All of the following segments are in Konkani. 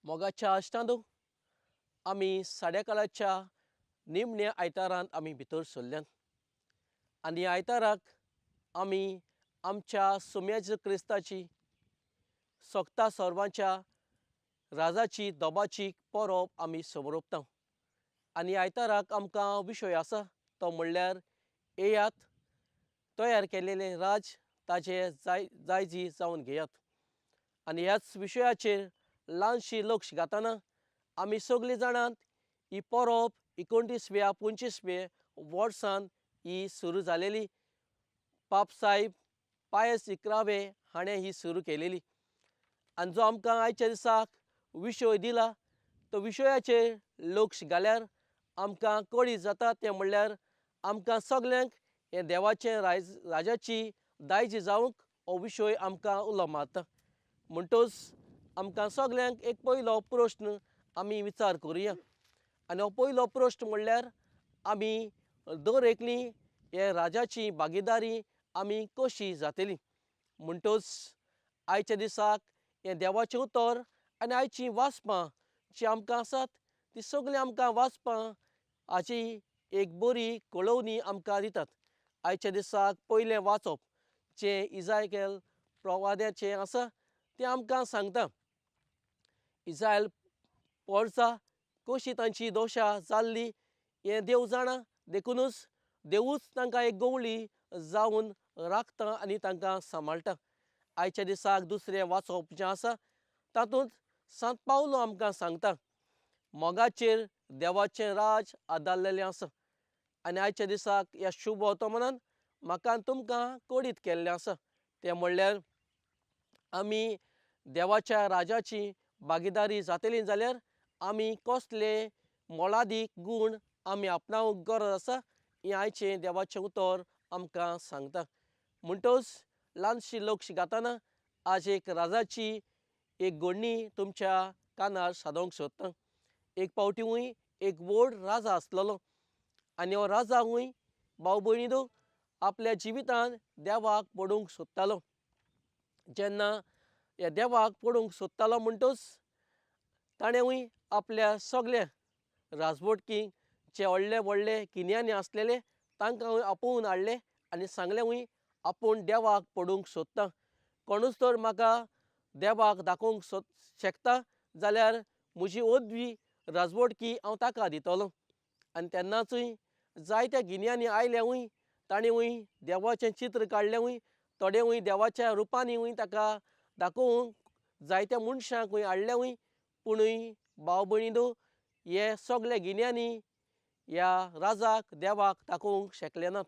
मोगाच्या अष्टांदू आमी साडेकाळाच्या निमण्या आयतारांत आमी भितर सरल्यात आनी ह्या आयताराक आमी आमच्या सुम्याच्या क्रिस्ताची सोगता सर्वांच्या राजाची दोबाची परब आमी समोरपता आनी आयताराक आमकां विशय आसा तो म्हणल्यार येयात तयार केलेले राज ताजे जायजी जावन घेयात आनी ह्याच विशयाचेर ल्हानशी लक्ष घातना आमी सगळीं जाणांत ही परब 29व्या-25व्या वर्सान ही सुरू जालेली पाप साहेब पायस 11वे हाणें ही सुरू केलेली आनी जो आमकां आयच्या दिसाक विशय दिला तो विशयाचेर लक्ष घाल्यार आमकां कळीत जाता तें म्हणल्यार आमकां सगल्यांक हे देवाचे राजाची दायज जावंक हो विशय आमकां उलो मारता म्हणटच आमकां सगल्यांक एक पयलो प्रश्न आमी विचार करुया आनी हो पयलो प्रश्न म्हणल्यार आमी दर एकलीं हे राजाची भागीदारी आमी कशी जातली म्हणटच आयच्या दिसाक हे देवाचें उतर आनी आयचीं वाचपां जीं आमकां आसात तीं सगळीं आमकां वाचपां हाची एक बरी कळवणी आमकां दितात आयच्या दिसाक पयलें वाचप जें इस्रायेल प्रवाद्याचें आसा तें आमकां सांगता इस्रायल पोरसां कशीं तांची दोशां जाल्ली हें देव जाणा देखूनच देवूच तांकां एक गवळी जावन राखता आनी तांकां सांबाळटा आयच्या दिसाक दुसरें वाचप जें आसा तातूंत सांत पावलो आमकां सांगता मोगाचेर देवाचें राज आदारलेलें आसा आनी आयच्या दिसाक ह्या शुभ वर्तमानांत म्हाका तुमकां कळीत केल्लें आसा तें म्हणल्यार आमी देवाच्या राजाची भागीदारी जातलीं जाल्यार आमी कसले मोलादीक गूण आमी आपणावंक गरज आसा हें आयचें देवाचें उतर आमकां सांगता म्हणटच ल्हानशी लक्ष घातना आज एक राजाची एक घडणी तुमच्या कानार सादोवंक सोदता एक पावटी हुंय एक व्हड राजा आसलेलो आनी हो राजा हुंय भाव भयणीनो आपल्या जिवितान देवाक पडूंक सोदतालो जेन्ना ह्या देवाक पडूंक सोदतालो म्हणटच ताणें हुंय आपल्या सगळ्या राजवटकींक जे व्हडले व्हडले गिन्यानी आसलेले तांकां हुंय आपोवन हाडले आनी सांगलें हुंय आपूण देवाक पडूंक सोदता कोणूच तर म्हाका देवाक दाखोवंक शकता जाल्यार म्हजी ओदवी राजवटकी हांव ताका दितलो आनी तेन्नाचूय जायत्या गिन्यानी आयले हुंय ताणें हुंय देवाचें चित्र काडलें हुंय थोडे हुंय देवाच्या रुपांनी हुंय ताका दाखोवंक जायत्या मनशांक हुंय हाडलें हुंय पुणूय भाव भयणीनो हे सगळे गिन्यानी ह्या राजाक देवाक दाखोवंक शकले नात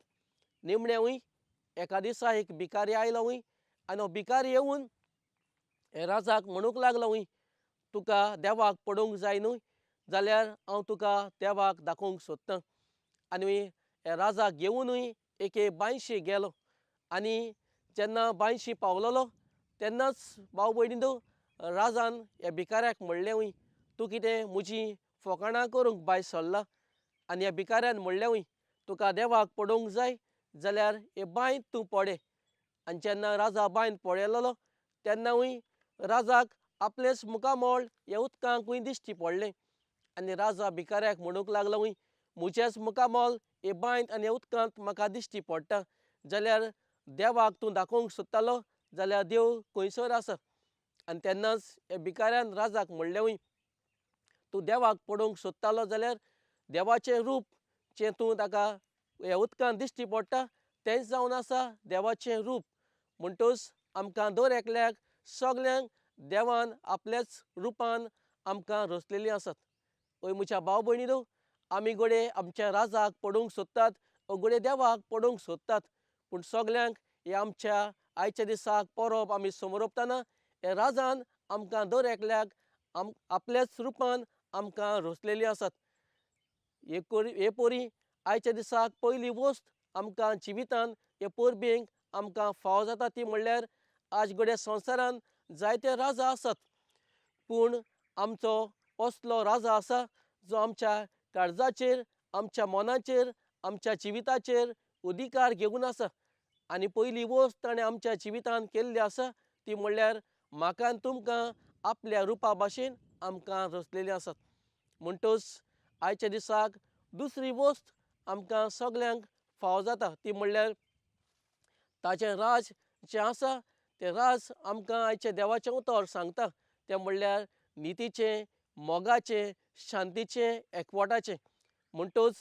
निमणें हुंय एका दिसा एक भिकारी आयलो हुंय आनी हो भिकारी येवन हे राजाक म्हणूंक लागलो हुंय तुका देवाक पडोवंक जाय न्हय जाल्यार हांव तुका देवाक दाखोवंक सोदतां आनी हे राजाक घेवनूय एके बांयशी गेलो आनी जेन्ना बांयशी पावलोलो तेन्नाच भाव भयणीनो राजान ह्या भिकाऱ्याक म्हणलें हुंय तूं कितें म्हजीं फकाणां करूंक भायर सरला आनी ह्या भिकाऱ्यान म्हणलें हुंय तुका देवाक पडोवंक जाय जाल्यार हे बांयंत तूं पडे आनी जेन्ना राजा बांयंत पडलेलो तेन्ना हुंय राजाक आपलेच मुखामोळ हे उदकांक हुंय दिश्टी पडलें आनी राजा भिकाऱ्याक म्हणूंक लागलो हुंय म्हजेच मुखामोल हे बांयंत आनी हे उदकांत म्हाका दिश्टी पडटा जाल्यार देवाक तूं दाखोवंक सोदतालो जाल्यार देव खंयसर आसा आनी तेन्नाच हे भिकाऱ्यान राजाक म्हणलें हुंय तूं देवाक पडोवंक सोदतालो जाल्यार देवाचें रूप जें तूं ताका ह्या उदकांत दिश्टी पडटा तेंच जावन आसा देवाचें रूप म्हणटच आमकां दर एकल्याक सगल्यांक देवान आपल्याच रुपान आमकां रचलेलीं आसात पळय म्हज्या भाव भयणीनो आमी घडये आमच्या राजाक पडोवंक सोदतात घडये देवाक पडोवंक सोदतात पूण सगल्यांक हे आमच्या आयच्या दिसाक परब आमी समोरपतना हे राजान आमकां दर एकल्याक आपल्याच रुपान आमकां रचलेलीं आसात हे परी आयच्या दिसाक पयली वस्त आमकां जिवितान हे परबेक आमकां फावो जाता ती म्हणल्यार आज घडये संवसारान जायते राजा आसात पूण आमचो असलो राजा आसा जो आमच्या काळजाचेर आमच्या मनाचेर आमच्या जिविताचेर अधिकार घेवन आसा आनी पयली वस्त ताणें आमच्या जिवितान केल्ली आसा ती म्हणल्यार म्हाका आनी तुमकां आपल्या रुपा भाशेन आमकां रचलेली आसात. म्हणटच आयच्या दिसाक दुसरी वस्त आमकां सगल्यांक फावो जाता ती म्हणल्यार ताचें राज जें आसा तें राज आमकां आयच्या देवाचें उतर सांगता तें म्हणल्यार नितीचें, मोगाचें, शांतीचें, एकवटाचें. म्हणटच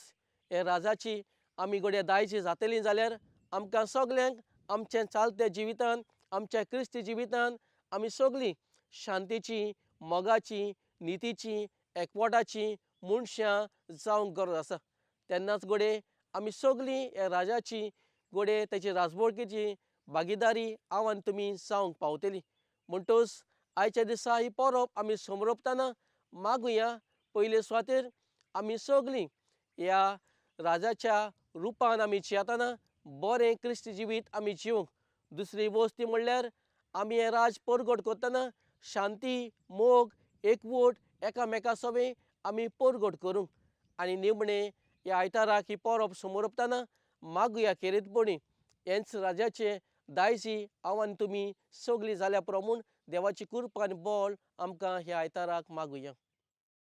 हे राजाची आमी घडये दायज जातलीं जाल्यार आमकां सगल्यांक आमच्या चालत्या जिवितांत, आमच्या क्रिस्ती जिवितांत आमी सगळीं शांतीची, मोगाची, नितीची, एकवटाची मनशां जावंक गरज आसा. तेन्नाच घडये आमी सगळीं हे राजाची घडये तेची राजवळखीची भागीदारी हांव आनी तुमी जावंक पावतलीं. म्हणटच आयच्या दिसा ही परब आमी समरपतना मागुया पयले सुवातेर आमी सगळीं ह्या राजाच्या रुपान आमी जियेतना बरें क्रिस्ती जिवीत आमी जिवंक. दुसरी वस्त ती म्हणल्यार आमी हें राज परगट करतना शांती, मोग, एकवट एकामेका सोबे आमी परगट करूंक. आनी निमणें ह्या आयताराक ही परब समरपतना मागुया खेरीतपणी हेंच राजाचें दायजी हांव आनी तुमी सगळीं जाल्या प्रमाण देवाची कृपा आनी बळ आमकां ह्या आयताराक मागुया.